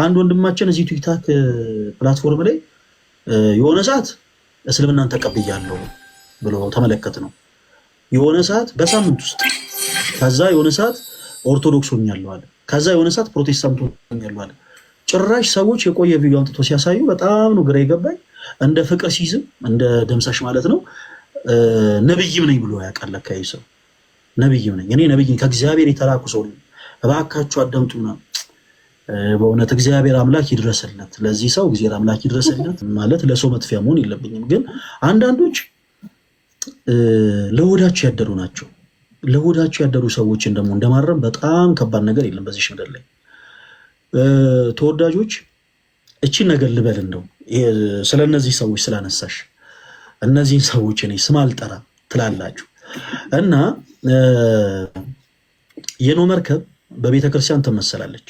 አንድ ወንድማችን እዚህ ቲክታክ ፕላትፎርም ላይ የሆነ ሰዓት እስልምናን ተቀብያለሁ ብሎ ተመለከት ነው። የሆነ ሰዓት በሳምንት ውስጥ ከዛ የሆነ ሰዓት ኦርቶዶክስ ሆኛለሁ አለ። ከዛ የሆነ ሰዓት ፕሮቴስታንት ሆኛለሁ አለ። ጭራሽ ሰዎች የቆየ ቪዲዮ አምጥቶ ሲያሳዩ በጣም ነው ግራ የገባኝ። እንደ ፍቅር ሲዝም እንደ ደምሳሽ ማለት ነው ነብይም ነኝ ብሎ ያውቃል። ለካይ ሰው ነብይም ነኝ እኔ ነብይ ከእግዚአብሔር የተላኩ ሰው ነኝ። እባካችሁ አዳምጡና በእውነት እግዚአብሔር አምላክ ይድረስለት ለዚህ ሰው እግዚአብሔር አምላክ ይድረስለት ማለት ለሰው መጥፊያ መሆን የለብኝም። ግን አንዳንዶች ለሆዳቸው ያደሩ ናቸው። ለሆዳቸው ያደሩ ሰዎችን ደግሞ እንደማረም በጣም ከባድ ነገር የለም በዚህ ምድር ላይ። ተወዳጆች እቺን ነገር ልበል እንደው ስለነዚህ ሰዎች ስላነሳሽ እነዚህን ሰዎች እኔ ስም አልጠራም ትላላችሁ እና የኖህ መርከብ በቤተክርስቲያን ትመሰላለች።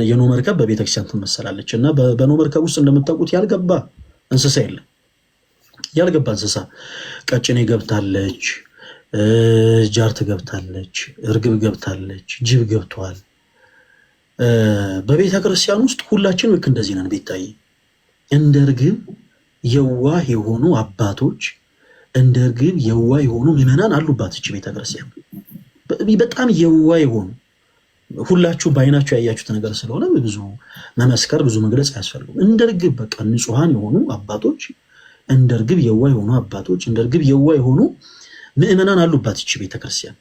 የኖህ መርከብ በቤተክርስቲያን ትመሰላለች እና በኖህ መርከብ ውስጥ እንደምታውቁት ያልገባ እንስሳ የለም። ያልገባ እንስሳ ቀጭኔ ገብታለች፣ ጃርት ገብታለች፣ እርግብ ገብታለች፣ ጅብ ገብቷል። በቤተክርስቲያን ውስጥ ሁላችን ልክ እንደዚህ ነን። ቤታይ እንደ እርግብ የዋህ የሆኑ አባቶች፣ እንደ እርግብ የዋህ የሆኑ ምዕመናን አሉባት እቺ ቤተክርስቲያን። በጣም የዋህ የሆኑ ሁላችሁ በአይናችሁ ያያችሁት ነገር ስለሆነ ብዙ መመስከር ብዙ መግለጽ አያስፈልግም። እንደ እርግብ በቃ ንጹሃን የሆኑ አባቶች፣ እንደ እርግብ የዋህ የሆኑ አባቶች፣ እንደ እርግብ የዋህ የሆኑ ምዕመናን አሉባት እቺ ቤተክርስቲያን።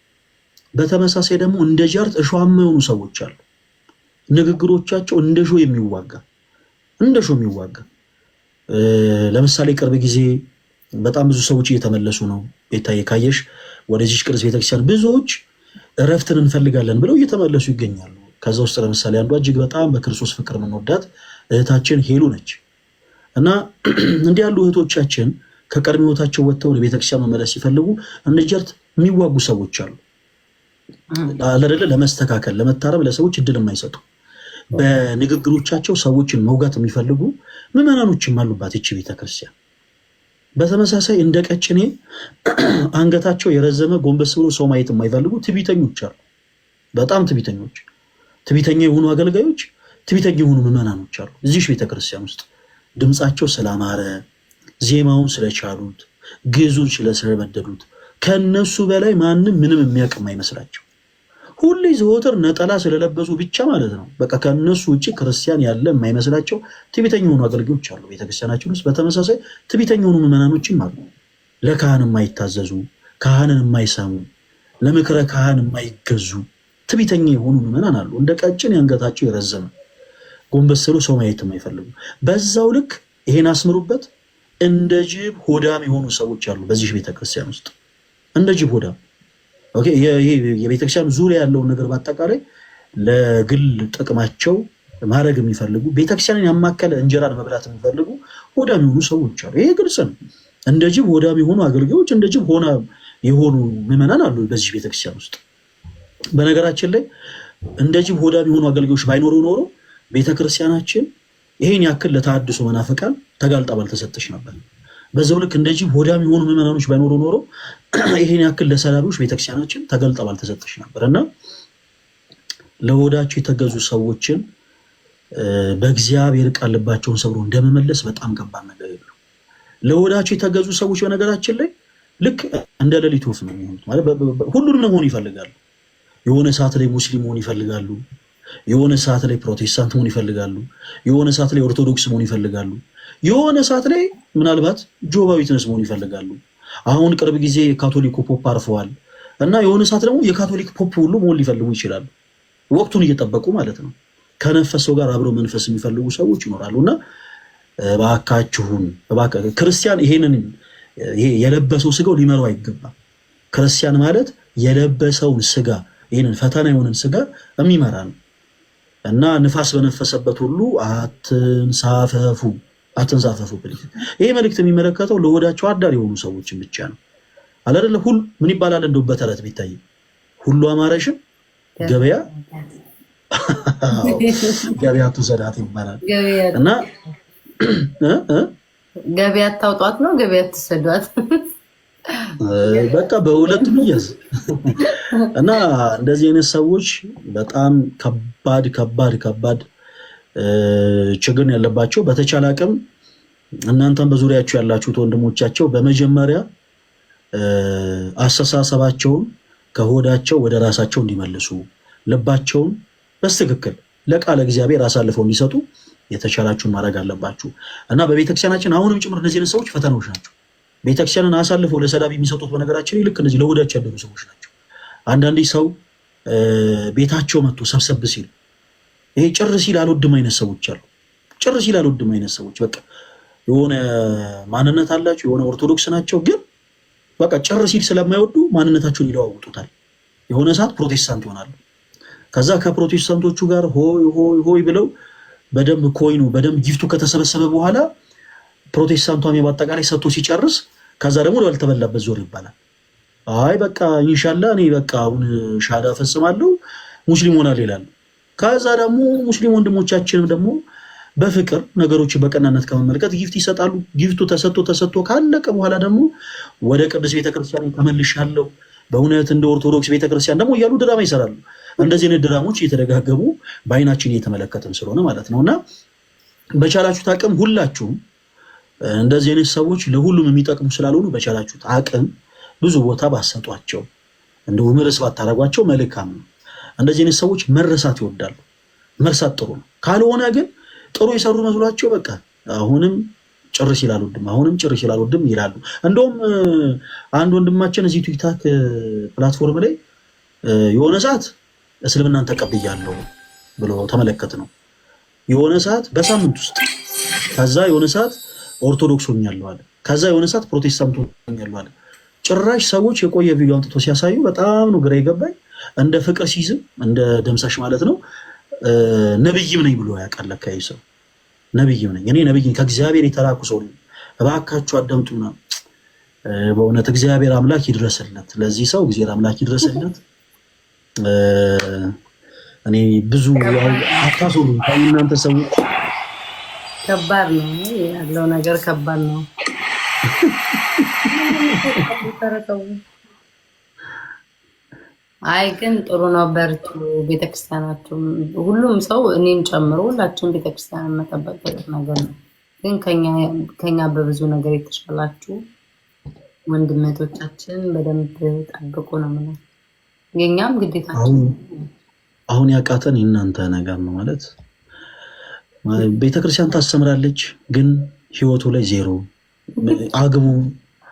በተመሳሳይ ደግሞ እንደ ጃርት እሾሃማ የሆኑ ሰዎች አሉ። ንግግሮቻቸው እንደ ሾህ የሚዋጋ ለምሳሌ ቅርብ ጊዜ በጣም ብዙ ሰዎች እየተመለሱ ነው። ቤታዬ ካየሽ ወደዚህ ቅርስ ቤተክርስቲያን ብዙዎች እረፍትን እንፈልጋለን ብለው እየተመለሱ ይገኛሉ። ከዛ ውስጥ ለምሳሌ አንዷ እጅግ በጣም በክርስቶስ ፍቅር የምንወዳት እህታችን ሄሉ ነች እና እንዲህ ያሉ እህቶቻችን ከቀድሞ ህይወታቸው ወጥተው ወደ ቤተክርስቲያን መመለስ ሲፈልጉ እንደ ጃርት የሚዋጉ ሰዎች አሉ አይደለ? ለመስተካከል ለመታረም ለሰዎች እድል የማይሰጡ በንግግሮቻቸው ሰዎችን መውጋት የሚፈልጉ ምዕመናኖችም አሉባት ይቺ ቤተክርስቲያን። በተመሳሳይ እንደ ቀጭኔ አንገታቸው የረዘመ ጎንበስ ብሎ ሰው ማየት የማይፈልጉ ትዕቢተኞች አሉ። በጣም ትዕቢተኛ የሆኑ አገልጋዮች፣ ትዕቢተኛ የሆኑ ምዕመናኖች አሉ እዚህ ቤተክርስቲያን ውስጥ። ድምፃቸው ስላማረ፣ ዜማውን ስለቻሉት፣ ግዕዙን ስለመደዱት ከነሱ በላይ ማንም ምንም የሚያውቅ የማይመስላቸው ሁሌ ዘወትር ነጠላ ስለለበሱ ብቻ ማለት ነው በቃ ከነሱ ውጪ ክርስቲያን ያለ የማይመስላቸው ትዕቢተኛ የሆኑ አገልጋዮች አሉ ቤተክርስቲያናችን ውስጥ። በተመሳሳይ ትዕቢተኛ የሆኑ ምዕመናኖችም አሉ። ለካህን የማይታዘዙ፣ ካህንን የማይሰሙ፣ ለምክረ ካህን የማይገዙ ትዕቢተኛ የሆኑ ምዕመናን አሉ። እንደ ቀጭን አንገታቸው የረዘመ ጎንበስ ብሎ ሰው ማየት የማይፈልጉ። በዛው ልክ ይሄን አስምሩበት፣ እንደ ጅብ ሆዳም የሆኑ ሰዎች አሉ በዚህ ቤተክርስቲያን ውስጥ። እንደ ጅብ ሆዳም ኦኬ። የቤተክርስቲያን ዙሪያ ያለውን ነገር በአጠቃላይ ለግል ጥቅማቸው ማድረግ የሚፈልጉ ቤተክርስቲያንን ያማከለ እንጀራን መብላት የሚፈልጉ ሆዳም የሆኑ ሰዎች አሉ። ይሄ ግልጽ ነው። እንደ ጅብ ሆዳም የሆኑ አገልጋዮች፣ እንደ ጅብ ሆና የሆኑ ምዕመናን አሉ በዚህ ቤተክርስቲያን ውስጥ። በነገራችን ላይ እንደ ጅብ ሆዳም የሆኑ አገልጋዮች ባይኖሩ ኖሮ ቤተክርስቲያናችን ይሄን ያክል ለተሐድሶ መናፍቃን ተጋልጣ ባልተሰጠች ነበር። በዛው ልክ እንደ ጅብ ሆዳም የሆኑ ምዕመናኖች ባይኖሩ ኖሮ ይሄን ያክል ለሰላቢዎች ቤተክርስቲያናችን ተገልጣ ባልተሰጠች ነበር። እና ለሆዳቸው የተገዙ ሰዎችን በእግዚአብሔር ቃል ልባቸውን ሰብሮ እንደመመለስ በጣም ከባድ ነገር የለም። ለሆዳቸው የተገዙ ሰዎች በነገራችን ላይ ልክ እንደ ሌሊት ወፍ ነው የሚሆኑት። ማለት ሁሉንም መሆን ይፈልጋሉ። የሆነ ሰዓት ላይ ሙስሊም መሆን ይፈልጋሉ፣ የሆነ ሰዓት ላይ ፕሮቴስታንት መሆን ይፈልጋሉ፣ የሆነ ሰዓት ላይ ኦርቶዶክስ መሆን ይፈልጋሉ፣ የሆነ ሰዓት ላይ ምናልባት ጆባ ዊትነስ መሆን ይፈልጋሉ። አሁን ቅርብ ጊዜ የካቶሊክ ፖፕ አርፈዋል እና የሆነ ሰዓት ደግሞ የካቶሊክ ፖፕ ሁሉ መሆን ሊፈልጉ ይችላሉ። ወቅቱን እየጠበቁ ማለት ነው። ከነፈሰው ጋር አብረው መንፈስ የሚፈልጉ ሰዎች ይኖራሉ። እና እባካችሁን ክርስቲያን ይሄንን የለበሰው ስጋው ሊመራው አይገባም። ክርስቲያን ማለት የለበሰውን ስጋ ይሄንን ፈተና የሆነን ስጋ የሚመራ ነው እና ንፋስ በነፈሰበት ሁሉ አትንሳፈፉ ፕሊዝ። ይሄ መልእክት የሚመለከተው ለሆዳቸው አዳር የሆኑ ሰዎችን ብቻ ነው። አይደለ? ሁሉ ምን ይባላል እንደው በተረት ቢታይ ሁሉ አማረሽም ገበያ ትውሰዳት ይባላል እና ገበያ ታውጧት ነው ገበያ ትሰዷት በቃ በሁለቱም ይያዝ እና እንደዚህ አይነት ሰዎች በጣም ከባድ ከባድ ከባድ ችግር ያለባቸው። በተቻለ አቅም እናንተም በዙሪያቸው ያላችሁት ወንድሞቻቸው በመጀመሪያ አስተሳሰባቸውን ከሆዳቸው ወደ ራሳቸው እንዲመልሱ ልባቸውን በስትክክል ለቃለ እግዚአብሔር አሳልፈው እንዲሰጡ የተቻላችሁን ማድረግ አለባችሁ እና በቤተክርስቲያናችን አሁንም ጭምር እነዚህ ሰዎች ፈተናዎች ናቸው። ቤተክርስቲያንን አሳልፈው ለሰዳቢ የሚሰጡት በነገራችን ልክ እነዚህ ለሆዳቸው ያደሩ ሰዎች ናቸው። አንዳንዴ ሰው ቤታቸው መጥቶ ሰብሰብ ሲል ይሄ ጭር ሲል አልወድም አይነት ሰዎች አሉ። ጭር ሲል አልወድም አይነት ሰዎች በቃ የሆነ ማንነት አላቸው፣ የሆነ ኦርቶዶክስ ናቸው፣ ግን በቃ ጭር ሲል ስለማይወዱ ማንነታቸውን ይለዋውጡታል። የሆነ ሰዓት ፕሮቴስታንት ይሆናሉ። ከዛ ከፕሮቴስታንቶቹ ጋር ሆይ ሆይ ሆይ ብለው በደንብ ኮይኑ በደንብ ጊፍቱ ከተሰበሰበ በኋላ ፕሮቴስታንቷም በአጠቃላይ ሰጥቶ ሲጨርስ ከዛ ደግሞ ያልተበላበት ዞር ይባላል። አይ በቃ ኢንሻአላህ እኔ በቃ አሁን ሻዳ ፈጽማለሁ ሙስሊም ሆናለሁ ይላሉ። ከዛ ደግሞ ሙስሊም ወንድሞቻችንም ደግሞ በፍቅር ነገሮችን በቀናነት ከመመልከት ጊፍት ይሰጣሉ። ጊፍቱ ተሰጥቶ ካለቀ በኋላ ደግሞ ወደ ቅዱስ ቤተክርስቲያን ተመልሻለሁ በእውነት እንደ ኦርቶዶክስ ቤተክርስቲያን ደግሞ እያሉ ድራማ ይሰራሉ። እንደዚህ አይነት ድራሞች እየተደጋገሙ በአይናችን እየተመለከትን ስለሆነ ማለት ነውና በቻላችሁት አቅም ሁላችሁም እንደዚህ አይነት ሰዎች ለሁሉም የሚጠቅሙ ስላልሆኑ በቻላችሁት አቅም ብዙ ቦታ ባሰጧቸው እንደው ምርስ ባታረጓቸው መልካም ነው። እንደዚህ አይነት ሰዎች መረሳት ይወዳሉ። መርሳት ጥሩ ነው። ካልሆነ ግን ጥሩ የሰሩ መስሏቸው በቃ አሁንም ጭር ሲል አልወድም አሁንም ጭር ሲል አልወድም ይላሉ። እንደውም አንድ ወንድማችን እዚህ ቲክታክ ፕላትፎርም ላይ የሆነ ሰዓት እስልምናን ተቀብያለሁ ብሎ ተመለከት ነው የሆነ ሰዓት በሳምንት ውስጥ ከዛ የሆነ ሰዓት ኦርቶዶክስ ሆኛለሁ አለ። ከዛ የሆነ ሰዓት ፕሮቴስታንት ሆኛለሁ አለ። ጭራሽ ሰዎች የቆየ ቪዲዮ አምጥቶ ሲያሳዩ በጣም ነው ግራ የገባኝ። እንደ ፍቅር ሲዝም እንደ ደምሳሽ ማለት ነው ነብይም ነኝ ብሎ ያውቃል። ለካ ይሄ ሰው ነብይም ነኝ እኔ ነብይ ከእግዚአብሔር የተላኩ ሰው ነኝ እባካችሁ አዳምጡና በእውነት እግዚአብሔር አምላክ ይድረስለት ለዚህ ሰው እግዚአብሔር አምላክ ይድረስለት። እኔ ብዙ አታሶሉ እናንተ ሰዎች ከባድ ነው ያለው ነገር ከባድ ነው። አይ ግን ጥሩ ነው። በርቱ። ቤተክርስቲያናችሁ ሁሉም ሰው እኔን ጨምሮ ሁላችሁም ቤተክርስቲያን መጠበቅ ነገር ነው። ግን ከኛ በብዙ ነገር የተሻላችሁ ወንድመቶቻችን በደንብ ጠብቁ ነው ማለት የኛም ግዴታችን። አሁን ያቃተን የእናንተ ነገር ነው ማለት ቤተክርስቲያን ታስተምራለች፣ ግን ህይወቱ ላይ ዜሮ። አግቡ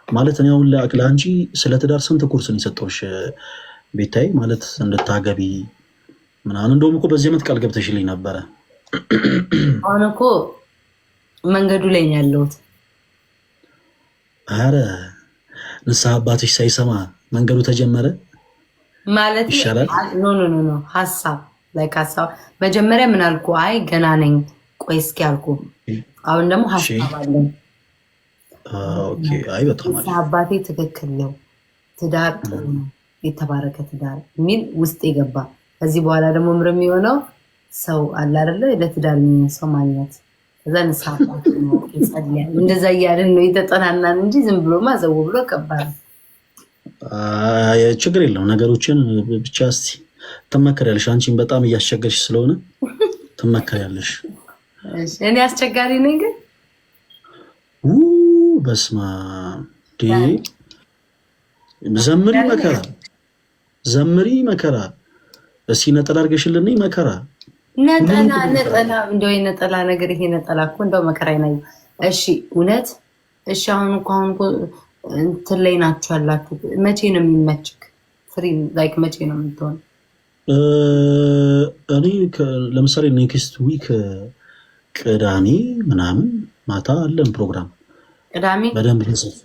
ማለት ነው። አሁን ለአንቺ ስለ ትዳር ስንት ኮርስ ነው የሰጠሁሽ ቤታይ ማለት እንድታገቢ ምናምን። እንደውም እኮ በዚህ ዓመት ቃል ገብተሽልኝ ነበረ። አሁን እኮ መንገዱ ላይ ነው ያለሁት። አረ ንስሐ አባትሽ ሳይሰማ መንገዱ ተጀመረ ማለት ይሻላል። ኖ ሀሳብ መጀመሪያ ምን አልኩ? አይ ገና ነኝ ቆይ እስኪ አልኩ። አሁን ደግሞ ሀሳብ አለኝ። ኦኬ አይ በጣም አሪፍ። አባቴ ትክክል ነው፣ ትዳር ጥሩ ነው፣ የተባረከ ትዳር የሚል ውስጥ የገባ። ከዚህ በኋላ ደግሞ ምር የሚሆነው ሰው አለ አይደለ ለትዳር የሚሆን ሰው ማግኘት። ከዛ ንስሐ አባቴ ነው ይጸልያል። እንደዛ እያልን ነው የተጠናናን እንጂ ዝም ብሎማ ዘው ብሎ ከባድ። ችግር የለውም ነገሮችን ብቻ እስቲ ትመከሪያለሽ። አንቺን በጣም እያስቸገርሽ ስለሆነ ትመከሪያለሽ። እኔ አስቸጋሪ ነኝ ግን በስማ ዘምሪ መከራ እስኪ ነጠላ አድርገሽልኝ መከራ ነጠላ እንደው የነጠላ ነገር ይሄ ነጠላ እኮ እንደው መከራ ይናዩ። እሺ እውነት እሺ። አሁን እኮ እንትን ላይ ናችሁ ያላችሁት። መቼ ነው የሚመችክ? ፍሪ ላይክ መቼ ነው የምትሆን? እኔ ለምሳሌ ኔክስት ዊክ ቅዳሜ ምናምን ማታ አለን ፕሮግራም። ቅዳሜ በደንብ ተሰፍ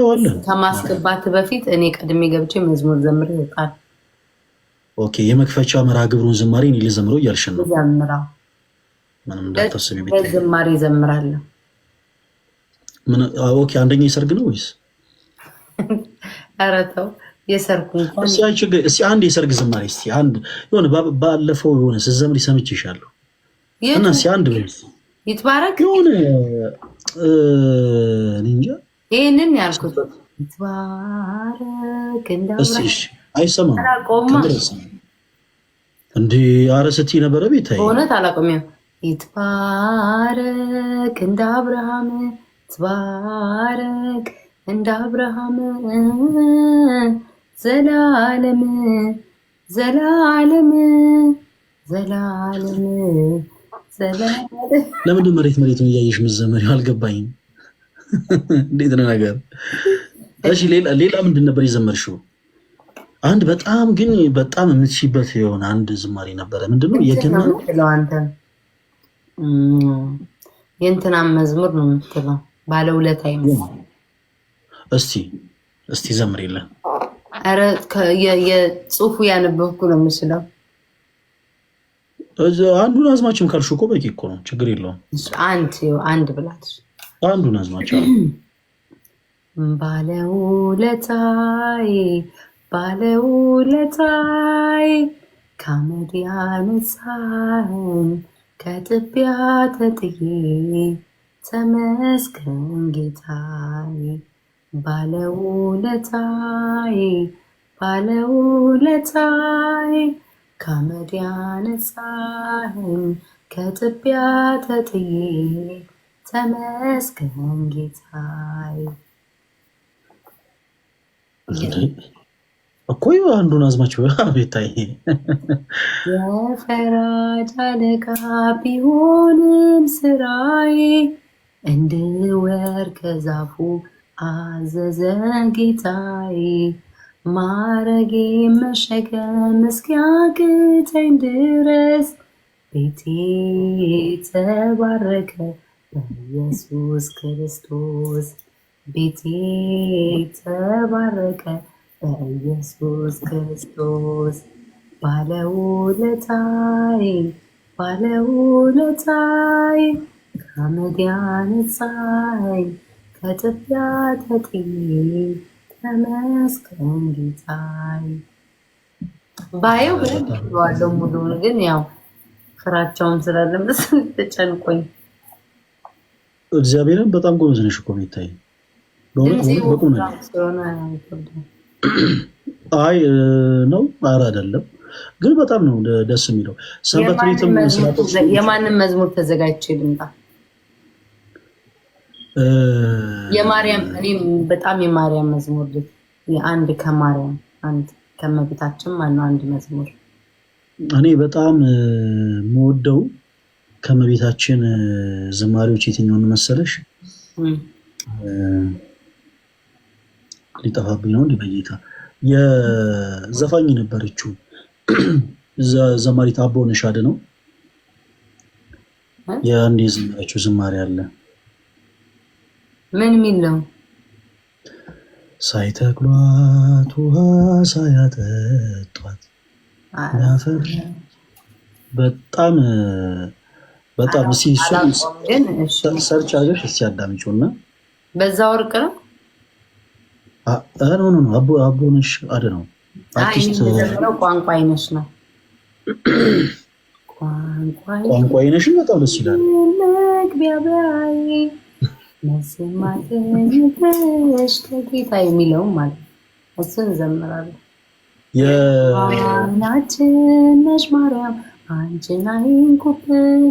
አለን። ከማስገባት በፊት እኔ ቀድሜ ገብቼ መዝሙር ዘምር ይወጣል። ኦኬ የመክፈቻ መርሃ ግብሩን ዝማሬ እኔ ልዘምረው እያልሽ ነው? ዘምራው ምንም እንዳታስቢ ቤት ዝማሬ ዘምራለሁ። ኦኬ አንደኛ የሰርግ ነው ወይስ? ኧረ ተው የሰርጉ እንኳን እስኪ አንድ የሰርግ ዝማሬ እስኪ አንድ የሆነ ባለፈው የሆነ ስትዘምሪ ሰምቼሻለሁ እና እስኪ አንድ በል ይትባረክ የሆነ እንጃ ይሄንን ያልኩት ይትባረክ እንደ እስቲ አይሰማም ከምርስ እንዴ? ኧረ ስትይ ነበረ ቤታዬ። በእውነት አላቆሚም። ይትባረክ እንደ አብርሃም ይትባረክ እንደ አብርሃም ዘላለም ዘላለም ዘላለም ዘላለም። ለምንድን መሬቱን እያየሽ ምዘመሪው አልገባኝም። እንዴት ነው ነገር? እሺ ሌላ ምንድን ነበር የዘመርሽው? አንድ በጣም ግን በጣም የምትሽበት የሆነ አንድ ዝማሬ ነበረ። ምንድነው? የገና አንተ የእንትናን መዝሙር ነው የምትለው? ባለውለታ ይመስል። እስቲ ዘምሪልን። ኧረ የጽሁፉ ያነበብኩ ነው የምችለው። አንዱን አዝማችም ካልሽ እኮ በቂ እኮ ነው፣ ችግር የለውም። አንድ ብላት አንዱን አዝማቸው። ባለውለታይ ባለውለታይ ከአመድ ያነሳኸኝ ከጥቢያ ተጥዬ ተመስገን ጌታዬ። ባለውለታይ ባለውለታይ ከአመድ ያነሳኸኝ ከጥቢያ ተጥዬ ተመስገን ጌታዬ። እኮ አንዱን አዝማችሁ ቤታይ። የፈራጅ አለቃ ቢሆንም ስራዬ እንድወርድ ከዛፉ አዘዘ ጌታዬ። ማረጌ መሸከም እስኪያቅተኝ ድረስ ቤቴ ተባረከ በኢየሱስ ክርስቶስ። ቤቴ ተባረከ በኢየሱስ ክርስቶስ። ባለውለታይ ባለውለታይ ከአመድ ያነሳኸኝ ከጥቢያ ተጥዬ ተመስገን ጌታዬ። ባየው ግን ዋለው ሙሉውን ግን ያው ፍራቻውን ስላለምስ ተጨንቆኝ። እግዚአብሔርን በጣም ጎበዝ ነሽ እኮ ቤታይ። አይ ነው ኧረ አይደለም ግን በጣም ነው ደስ የሚለው። ሰንበት ቤትም የማንም መዝሙር ተዘጋጅቼ ልምጣ? የማርያም እኔ በጣም የማርያም መዝሙር አንድ ከማርያም አንድ ከመቤታችን ማነው አንድ መዝሙር እኔ በጣም የምወደው ከመቤታችን ዝማሬዎች የትኛውን መሰለሽ? ሊጠፋብኝ ነው እንዴ በጌታ። የዘፋኝ ነበረችው ዘማሪት አቦነሽ አድነው የአንድ የዘመረችው ዝማሬ አለ። ምን የሚል ነው? ሳይተክሏት ውሃ ሳያጠጧት ያፈር በጣም በጣም ሰርች አድርገሽ እስኪ አዳምጪው እና በዛ ወርቅ ነው አቦነሽ አድነው አርቲስት ቋንቋ አይነሽ ነው። ቋንቋ አይነሽን በጣም ደስ ይላል። መግቢያ በይ መስማትሽ ከጌታ የሚለውም ማለት እሱን ዘምራለሁ። የናችን ነሽ ማርያም አንቺን አይንኩብን፣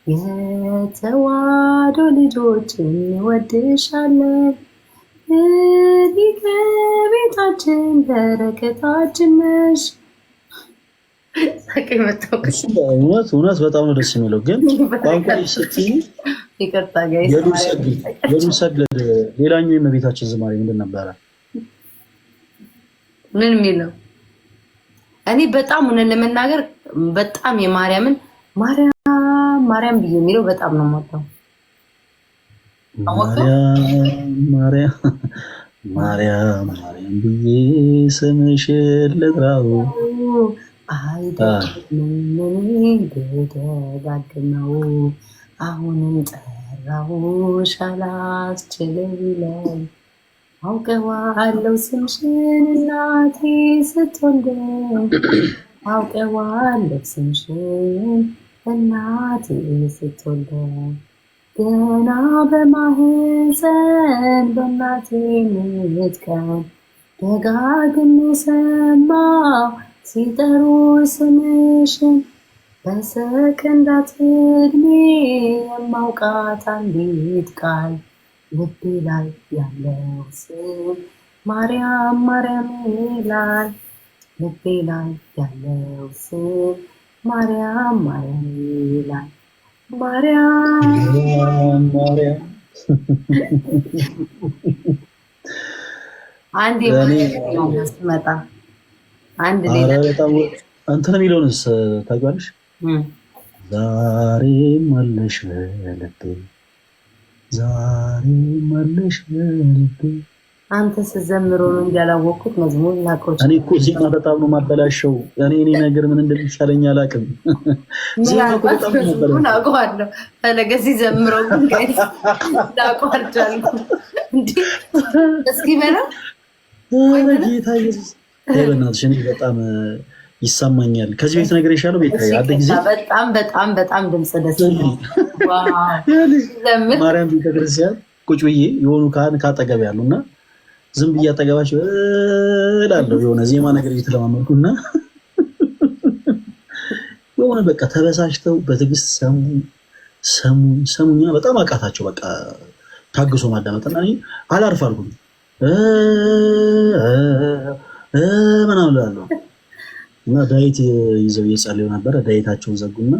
የተዋሕዶ ልጆች እንወድሻለን። ከቤታችን በረከታችን ነሽ። እውነት በጣም ነው ደስ የሚለው። ግን ቋንቋ ስትይ የሉል ሰግድ ሌላኛው የእመቤታችን ዝማሬ ምንድን ነበረ? ምን የሚለው? እኔ በጣም እውነት ለመናገር በጣም የማርያምን ማርያም ብዬ የሚለው በጣም ነው የምወደው። ማርያም ብዬ ስምሽን ልጥራው አይደጋግመው አሁንም ጠራሁሽ አላስችል ይለኝ። አውቀዋለሁ ስምሽን እናቴ ስትወልደኝ፣ አውቀዋለሁ ስምሽን እናቴ ስትወልደኝ። ገና በማህፀን በእናቴ ምጥ ቀን ደጋግሜ ሰማሁ ሲጠሩ ስምሽን በሰከንዳት ዕድሜ የማውቃት አንዲት ቃል ልቤ ላይ ያለው ስም ማርያም ማርያም ይላል። ልቤ ላይ ያለው ስም ማርያም ማርያም ይላል። ማርያም ማርያም አንዴ ስመጣ አንድ ሌላ እንትን የሚለውንስ ታውቂዋለሽ? ዛሬም አለሽ በልቤ ዛሬም አለሽ በልቤ። አንተ ስትዘምሮ ነው እንጂ ያላወቅሁት መዝሙር ላቆች። እኔ እኮ ዜማ በጣም ነው ማበላሸው። እኔ ነገር ምን እንደሚሻለኝ አላውቅም። ዜማ እኮ በጣም ነው ማበላሸው። አውቀዋለሁ ፈለገ ሲዘምረው ግን ጋይስ ላቋርጫለሁ እንዴ እስኪ በላ ጌታ ኢየሱስ በእናትሽ እኔ በጣም ይሰማኛል። ከዚህ ቤት ነገር ይሻለው ቤት ያለ ጊዜ በጣም በጣም በጣም ድምጽ ደስ ይላል። ማርያም ቤተክርስቲያን ቁጭ ብዬ የሆኑ ካህን ካጠገብ ያሉና ዝም ብዬ አጠገባቸው እላለሁ የሆነ ዜማ ነገር እየተለማመድኩና የሆነ በቃ ተበሳጭተው በትዕግስት ሰሙኛ በጣም አቃታቸው። በቃ ታግሶ ማዳመጥና እኔ አላርፍ አልኩኝ ምናምን እላለሁ እና ዳዊት ይዘው እየጸለዩ ነበረ። ዳዊታቸውን ዘጉና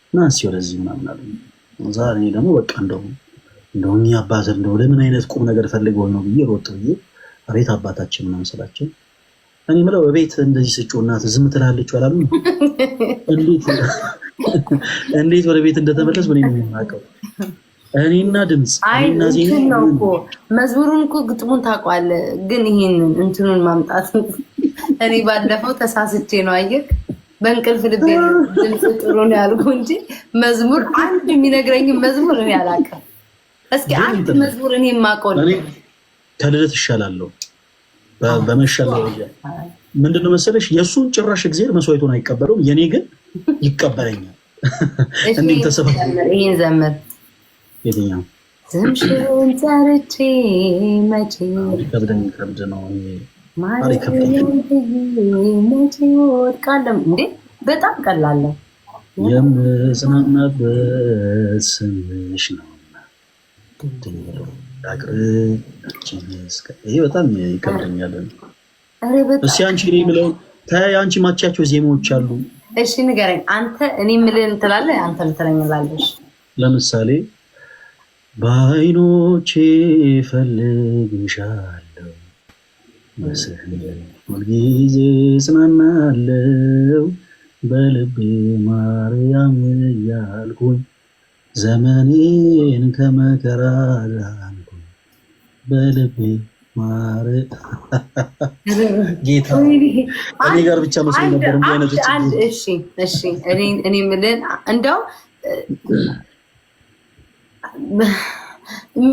እና እስኪ ወደዚህ ምናምን አሉ። እዛ እኔ ደግሞ በቃ እንደው እኚህ አባት እንደው ለምን አይነት ቁም ነገር ፈልገው ነው ብዬ ሮጥ ብዬ አቤት አባታችን ምናምን ስላቸው እኔ የምለው በቤት እንደዚህ ስጮህ እናት ዝም ትላለች አላሉ። እንዴት ወደ ቤት እንደተመለስ ምን ነው የማውቀው እኔና ድምፅ እኔና ዜና ነው እኮ መዝሙሩን እኮ ግጥሙን ታውቀዋለህ፣ ግን ይሄንን እንትኑን ማምጣት እኔ ባለፈው ተሳስቼ ነው አየህ። በእንቅልፍ ልቤ ድምፅ ጥሩ ነው ያልኩ እንጂ መዝሙር አንድ የሚነግረኝ መዝሙር እኔ አላውቅም። እስኪ አንድ መዝሙር እኔ የማውቀው እኔ ከልደት ይሻላለሁ በመሻል ደረጃ ምንድነው መሰለሽ የእሱን ጭራሽ እግዚአብሔር መስዋዕቱን አይቀበለውም፣ የኔ ግን ይቀበለኛል። እንዴት ተሰፋ ይሄን ዘመር የትኛው ስምሽን ጠርቼ መቼ ከብድ ነው መቼ ወድቃለሁ እንዴ? በጣም ቀላል ነው። የምጽናናበት ስምሽ ነው። ይሄ በጣም ይከብደኛል። እስኪ አንቺ እኔ የምለውን ተይ፣ አንቺ ማቻቸው ዜማዎች አሉ። እሺ ንገረኝ አንተ። እኔ የምልህን ትላለህ፣ አንተ ትለኛለሽ። ለምሳሌ በዓይኖቼ እፈልግሻለሁ፣ በስዕል ሁልጊዜ እጽናናለሁ፣ በልቤ ማርያም እያልኩኝ ዘመኔን ከመከራ ዳንኩኝ፣ በልቤ ጌታ እኔ ጋር ብቻ መስሎኝ ነበር። እሺ እኔ የምልህን እንደው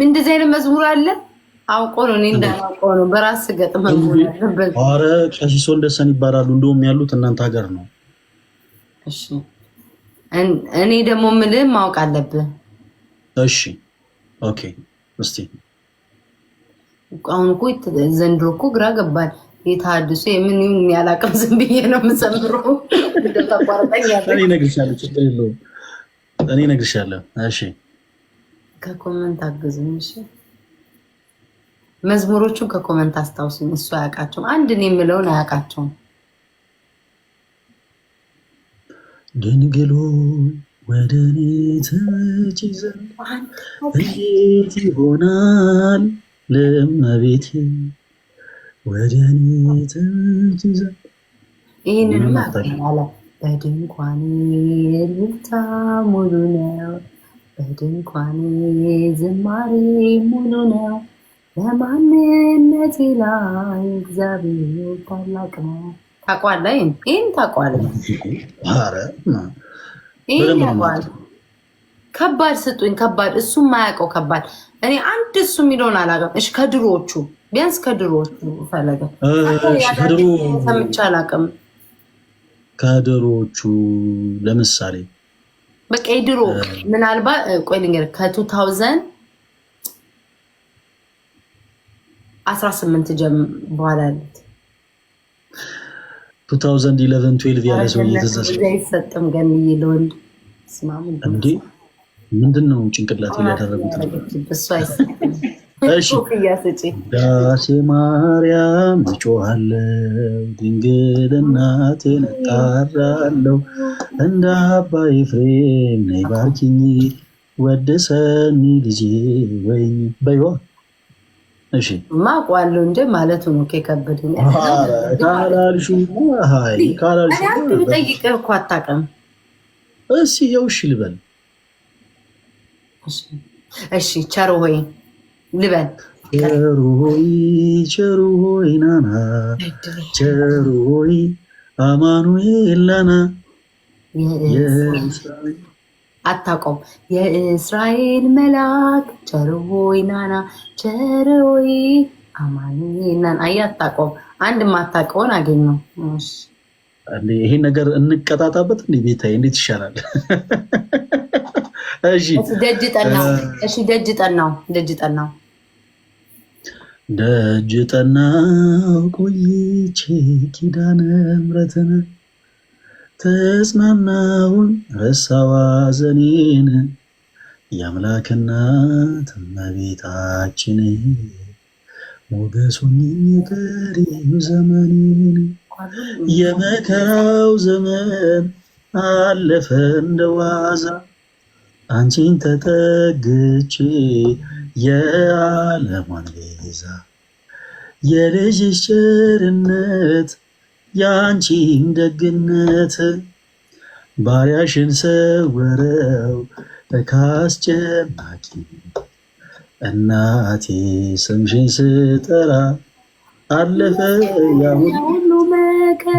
እንደዚህ አይነት መዝሙር አለ። አውቆ ነው እኔ እንዳላውቀው ነው። በራስ ገጥ መዝሙር አለበት። ኧረ ቀሲስ ወንደሰን ይባላሉ። እንደውም ያሉት እናንተ ሀገር ነው። እሺ እኔ ደግሞ የምልህ ማወቅ አለብህ። እሺ ኦኬ። እስቲ አሁን እኮ ዘንድሮ እኮ ግራ ገባን። የታድሱ የምን ይሁን ያላቀም ዝም ብዬ ነው የምዘምረው። እንደተቋረጠኝ ያለ እኔ እነግርሻለሁ፣ ችግር የለውም። እኔ እነግርሻለሁ። እሺ ከኮመንት አግዙኝ። እሺ መዝሙሮቹን ከኮመንት አስታውሱኝ። እሱ አያውቃቸውም። አንድ እኔ የምለውን አያውቃቸውም። ድንግሎ ወደ እኔ ትመጪ ዘንድ እንዴት ይሆናል? ለእመቤቴ ወደ እኔ ትመጪ ዘንድ ይህንንም አለ። በድንኳኔ እልልታ ሙሉ ነው፣ በድንኳኔ ዝማሬ ሙሉ ነው፣ በማንነቴ ላይ እግዚአብሔር ታላቅ ነው። ታውቀዋለህ? ይህን ታውቀዋለህ? ይህን ታውቀዋለህ? ከባድ ስጡኝ፣ ከባድ እሱ የማያውቀው ከባድ። እኔ አንድ እሱ የሚለውን አላውቅም። እሺ ከድሮዎቹ ቢያንስ ከድሮዎቹ ፈለገ ሰምቼ አላውቅም። ከድሮዎቹ ለምሳሌ በቃ ድሮ ምናልባት ቆይ ልንገርህ ከ2018 በኋላ ያሉት 2011 12 ያለ ሰው እየተዘዘ አይሰጥም። ገንዬ ለወንድ ስማም እንዴ ምንድን ነው ጭንቅላት ያደረጉት? እሱ አይሰጥም። እሺ ዳሴ ማርያም እጮሃለሁ፣ ድንግል እናቴን እጣራለሁ፣ እንደ አባ ኤፍሬም ነይ ባርኪኝ፣ ወድሰኒ ልጄ ወይኝ በይዋ። እሺ ማቋለው እንደ ማለቱ ነው ከከበደኝ ካላልሹ ጠይቅህ እኮ አታውቅም። እሺ ይኸው እሺ ልበል። እሺ ቸር ሆይ ልበል። ቸሩ ሆይ ናና፣ ቸሩ ሆይ አማኑኤል ናና። አታውቀውም? የእስራኤል መልአክ ቸር ሆይ ናና፣ ቸር ሆይ አማኑኤል ናና። አይ አታውቀውም። አንድ የማታውቀውን አገኘው። ይሄን ነገር እንቀጣጣበት እንዴ ቤታዬ፣ እንዴት ይሻላል? እሺ ደጅ ጠናው። እሺ ደጅ ጠናው። ደጅ ጠናው ቆይቼ ኪዳነ ምሕረትን ተጽናናውን ረሳዋ ዘኔን የአምላክ እናት እመቤታችን ሞገሱኝ ቀሪው ዘመኔን የመከራው ዘመን አለፈ እንደዋዛ አንቺን ተጠግቼ የዓለሟን ቤዛ የልጅሽ ቸርነት የአንቺን ደግነት ባሪያሽን ሰወረው ካስጨናቂ እናቴ ስምሽን ስጠራ አለፈ ያሁሉ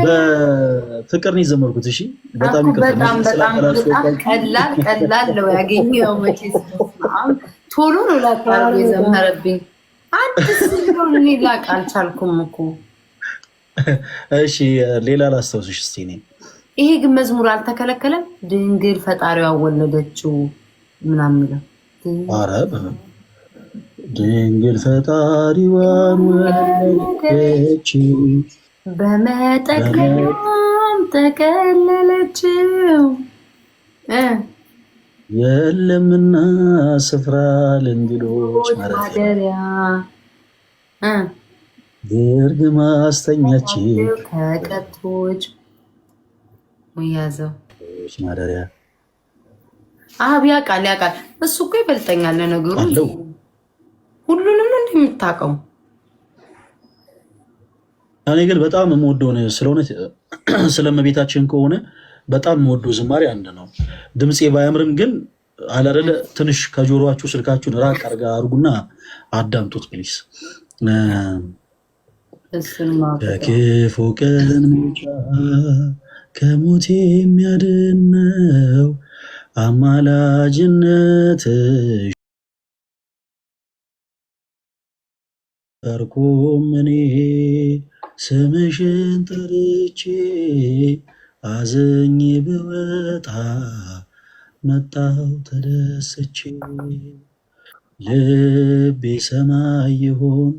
በፍቅር ነው የዘመርኩት። እሺ በጣም በጣም ቀላል ነው ያገኘው። መቼስ ቶሎ ነው ላቃል የዘመረብኝ። አዲስ ነው ላቅ አልቻልኩም እኮ። እሺ ሌላ ላስታውስሽ እስቲ ነኝ። ይሄ ግን መዝሙር አልተከለከለም። ድንግል ፈጣሪዋ ወለደችው ምናምን ነው። ኧረ ድንግል ፈጣሪዋን ወለደችው በመጠቅለያም ተከለለችው የለምና ስፍራ ለእንግዶች ማረፊያ ግርግም አስተኛችው ከቀቶች ሙያዘው ማደሪያ ያውቃል። እሱ እኮ ይበልጠኛል ለነገሩ። ሁሉንም እንደምታውቀው እኔ ግን በጣም የምወደው ስለሆነ ስለመቤታችን ከሆነ በጣም የምወደው ዝማሬ አንድ ነው። ድምፄ ባያምርም ግን አላደለ ትንሽ ከጆሮአችሁ ስልካችሁን ራቅ አድርጉና አዳምጡት ፕሊስ። ከክፉ ቀን መውጫ ከሞት የሚያድነው አማላጅነትሽ ባርኩም እኔ ስምሽን ጠርቼ አዝኜ ብወጣ መጣሁ ተደስቼ ልቤ ሰማይ ይሆን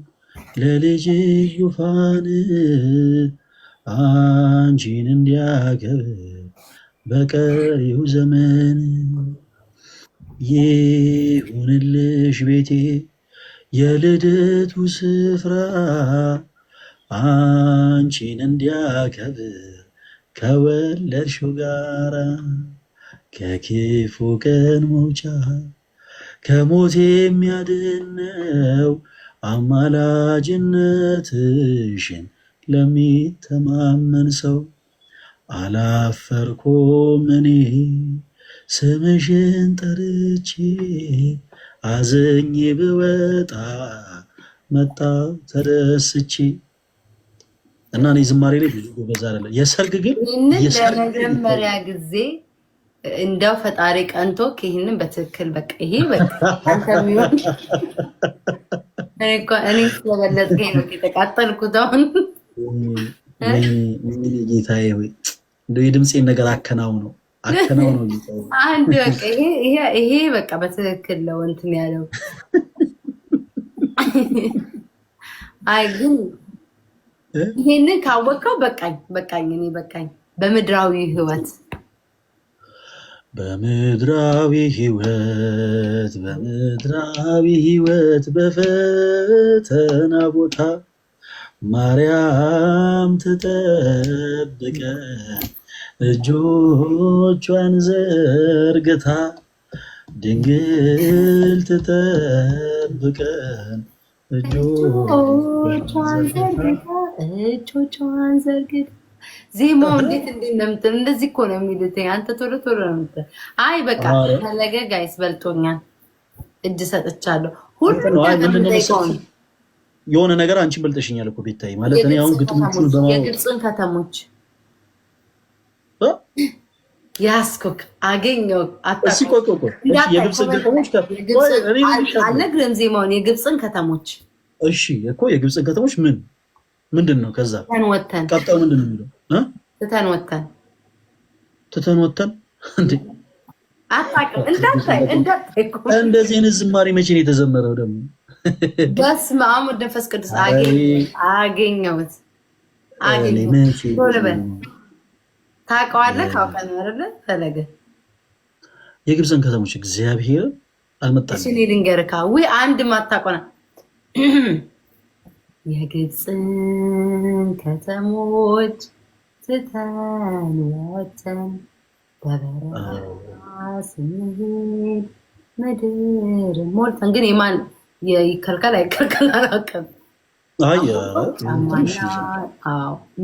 ለልጅሽ ዙፋን አንቺን እንዲያከብር በቀሪው ዘመን ይሁንልሽ ቤቴ የልደቱ ስፍራ አንቺን እንዲያከብር ከወለድሽው ጋራ ከክፉ ቀን መውጫ ከሞት የሚያድነው አማላጅነትሽን ለሚተማመን ሰው አላፈርኩም እኔ ስምሽን ጠርቼ አዝኜ ብወጣ መጣሁ ተደስቼ እና እኔ ዝማሬ ላይ ብዙ ጎበዝ አይደለም። የሰርግ ግን ለመጀመሪያ ጊዜ እንደው ፈጣሪ ቀንቶ ይህንን በትክክል በቃ ይሄ በቃ አንተ የሚሆን እኔ ስለበለጥከኝ ነው የተቃጠልኩት። አሁን ጌታዬ ወይ እንደው የድምፄን ነገር አከናውነው አከናውነው አንድ በቃ ይሄ በቃ በትክክል ነው እንትን ያለው። አይ ግን ይሄንን ካወቀው በቃኝ እኔ በቃኝ። በምድራዊ ህይወት በፈተና ቦታ ማርያም ትጠብቀን እጆቿን ዘርግታ ድንግል ትጠብቀን እጆቿን ዘርግታ። ዜማው እንዴት እንደምትል እንደዚህ እኮ ነው የሚሉት። አንተ ቶሎ ቶሎ ነው የምትል። አይ በቃ ፈለገ ጋይስ በልጦኛል፣ እጅ ሰጥቻለሁ። የሆነ ነገር አንቺ በልጠሽኛል እኮ ቤታይ ማለት እኔ አሁን ግጥሞቹን በማወቅ የግብፅን ከተሞች ያስኮክ አገኘው እሺ ቆይ የግብፅን ከተሞች አልነግርህም ዜማውን የግብፅን ከተሞች እሺ እኮ የግብፅን ከተሞች ምንድን ነው ከዛ ተንወተን ቀጣው ምንድን ነው የሚለው ትተንወተን እንዴ አታውቅም እንዳታይ እንደዚህ አይነት ዝማሬ መቼ ነው የተዘመረው ደግሞ በስመ አብ ወመንፈስ ቅዱስ አገኘሁት ታውቀዋለህ ካውቀን አይደለ ፈለገ የግብፅን ከተሞች እግዚአብሔር አልመጣልኝ እሺ ልንገርካ ወይ አንድ ማታውቀና የግብፅን ከተሞች ትተን ወተን በበረሃ ስንሄድ ምድር ሞልተን ግን የማን ይከልከል አይከልከል አላውቅም።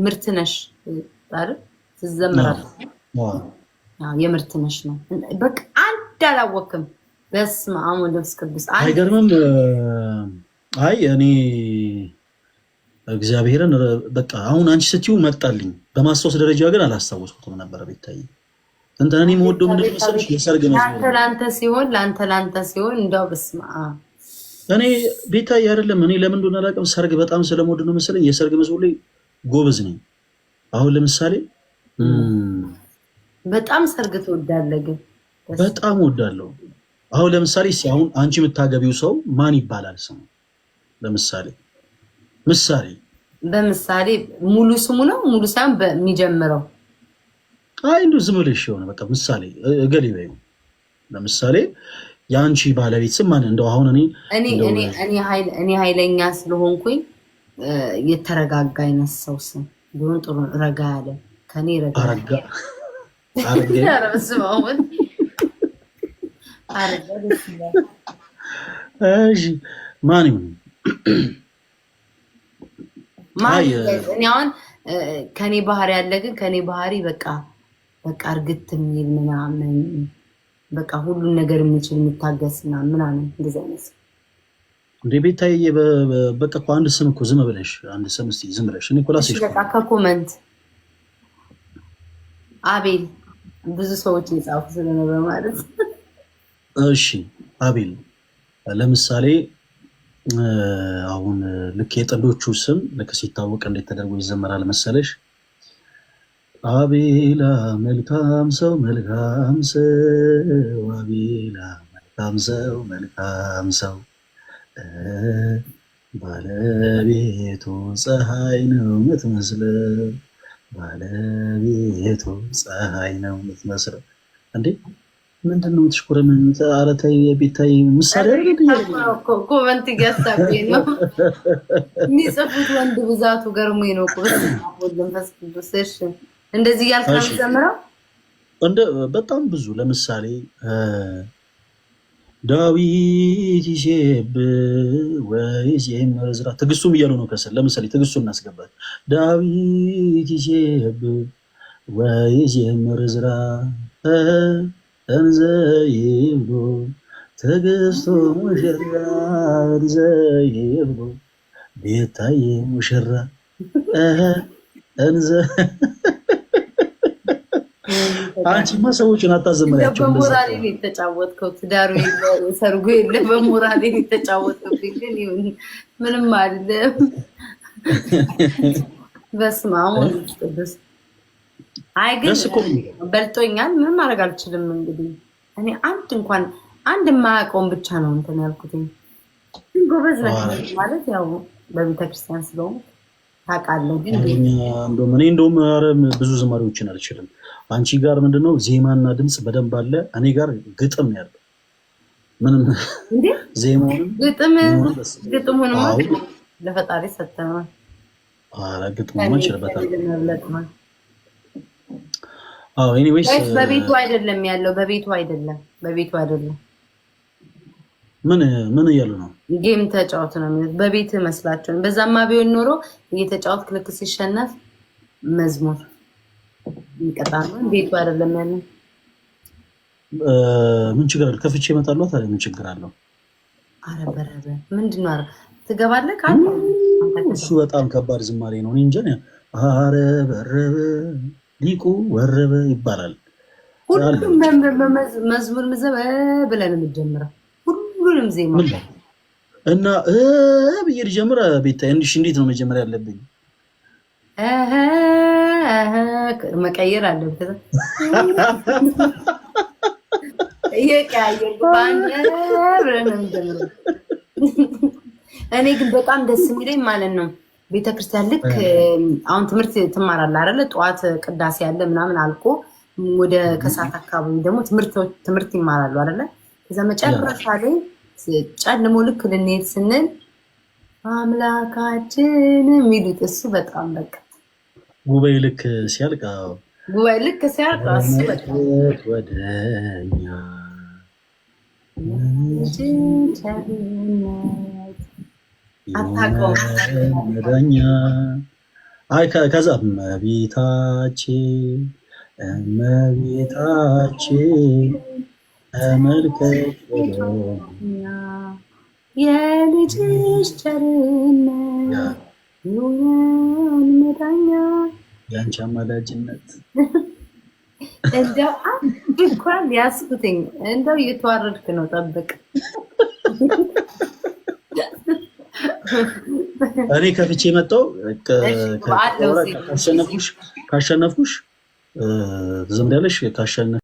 ምርት ነሽ አይደል ትዘምራለህ። የምርት ነሽ ነው በቃ አንድ አላወቅም። በስመ አብ ወመንፈስ ቅዱስ አይገርምም። አይ እኔ እግዚአብሔርን በቃ አሁን አንቺ ስትይው መጣልኝ። በማስታወስ ደረጃ ግን አላስታወስኩትም ነበር። ቤታይ እንትን እኔ የምወደው ምንድን ነው መሰለሽ የሰርግ መዝሙር ለአንተ ሲሆን እንደው በስመ አብ እኔ ቤታይ አይደለም እኔ ለምን እንደሆነ አላውቅም። ሰርግ በጣም ስለምወድ ነው መሰለኝ የሰርግ መዝሙር ላይ ጎበዝ ነኝ። አሁን ለምሳሌ በጣም ሰርግ ትወዳለህ? ግን በጣም እወዳለሁ። አሁን ለምሳሌ አሁን አንቺ የምታገቢው ሰው ማን ይባላል ስሙ? ለምሳሌ በምሳሌ ሙሉ ስሙ ነው ሙሉ ሳይሆን በሚጀምረው አይ እንደው ዝም ብለሽ የሆነ በቃ ምሳሌ እገሌ በይ። ለምሳሌ የአንቺ ባለቤት ስም ማን? እንደው አሁን እኔ ኃይለኛ ስለሆንኩኝ የተረጋጋ አይነት ሰው ስም ቢሆን ጥሩ ረጋ ያለ ከኔ ረጋ ማን ይሁን? እኔ አሁን ከኔ ባህሪ ያለ ግን ከኔ ባህሪ በቃ እርግጥ የሚል ምናምን በቃ ሁሉን ነገር የሚችል የሚታገስ ምናምን እንደዚህ አይነት እንደ ቤታዬ በቃ እኮ አንድ ስም እኮ ዝም ብለሽ አንድ ስም እስኪ ዝም ብለሽ ኒኮላስ በቃ ከኮመንት አቤል ብዙ ሰዎች የጻፉ ስለነበር ማለት እሺ አቤል ለምሳሌ አሁን ልክ የጥንዶቹ ስም ልክ ሲታወቅ እንዴት ተደርጎ ይዘመራል መሰለሽ? አቤላ መልካም ሰው አቤላ መልካም ሰው ባለቤቱ ፀሐይ ነው የምትመስለው እንዴ ምንድን ነው የምትሽኮረመኑት? ኧረ ተይ ቤታይ ምሳሌ ኮመንት እያሳበኝ ነው የሚጽፉት ወንድ ብዛቱ ገርሞኝ ነው። መንፈስ ቅዱስ እንደዚህ እያልክ ነው የምትዘምረው? በጣም ብዙ ለምሳሌ ዳዊት ይሴብ ወይስ የመዝራ ትግስቱም እያሉ ነው ከስር። ለምሳሌ ትግስቱ እናስገባት። ዳዊት ይሴብ ወይስ የመዝራ እንዘ ይብሎ ትግስቱ ሙሽራ እንዘ ይብሎ ቤታዬ ሙሽራ እንዘ አንቺማ ሰዎችን አታዘምሪያቸው። በሞራሌ ነው የተጫወትከው። ትዳሩ የለ ሰርጉ የለ በሞራሌ ነው የተጫወትከው። ግን ምንም አይደለም። በስመ አብ ወወልድ ወመንፈስ ቅዱስ አይ ግን በልጦኛል። ምንም ማድረግ አልችልም። እንግዲህ እኔ አንድ የማያውቀውን ብቻ ነው እንትን ያልኩት። ጎበዝ ማለት ያው በቤተክርስቲያን ስለሆነ ታውቃለህ። ግን እንደውም ብዙ ዝማሬዎችን አልችልም። አንቺ ጋር ምንድነው ዜማና ድምፅ በደንብ አለ። እኔ ጋር ግጥም ያለው ምንም ዜማውን ግጥሙን ለፈጣሪ ሰጥተናል። ግጥሙን ይችላል። ኤኒዌይስ በቤቱ አይደለም ያለው። በቤቱ አይደለም። ምን እያሉ ነው? ጌም ተጫወት ነው የሚሉት። በቤት መስላቸው። በዛማ ቢሆን ኖሮ እየተጫወት ክልክ ሲሸነፍ መዝሙር ይቀጣል። ቤቱ አይደለም ያለው። ምን ችግር አለ? ከፍቼ እመጣለሁ። ታዲያ ምን ችግር አለው? ኧረ በረበ ምንድን ነው? ትገባለህ ካለ እሱ በጣም ከባድ ዝማሬ ነው። እኔ እንጃ። ኧረ በረበ ሊቁ ወረበ ይባላል። ሁሉም መዝሙር ምዘበ ብለን የምትጀምረው ሁሉንም ዜማ እና ብዬ ልጀምር። ቤታ እንዴት ነው መጀመር ያለብኝ? መቀየር አለብህ። እየቀያየርኩ በአንድ ብለን ነው የምጀምረው። እኔ ግን በጣም ደስ የሚለኝ ማለት ነው ቤተክርስቲያን ልክ አሁን ትምህርት ትማራለህ አይደለ? ጠዋት ቅዳሴ ያለ ምናምን አልቆ ወደ ከሰዓት አካባቢ ደግሞ ትምህርት ይማራሉ አይደለ? ከዛ መጨረሻ ላይ ጨልሞ ልክ ልንሄድ ስንል አምላካችን የሚሉት እሱ በጣም በቃ ጉባኤ ልክ ሲያልቅ እሱ በጣም ወደኛ መዳኛ ከዛ እመቤታችን ተመልከት የልጅሽ ቸርነት ይሁን መዳኛ የአንቺ አማላጅነት። እንደው አንድ እንኳን ያስኩትኝ እንደው እየተዋረድክ ነው። ጠብቅ። እኔ ከፍቼ መጣሁ። ካሸነፍኩሽ ዝም ብለሽ ካሸነፍ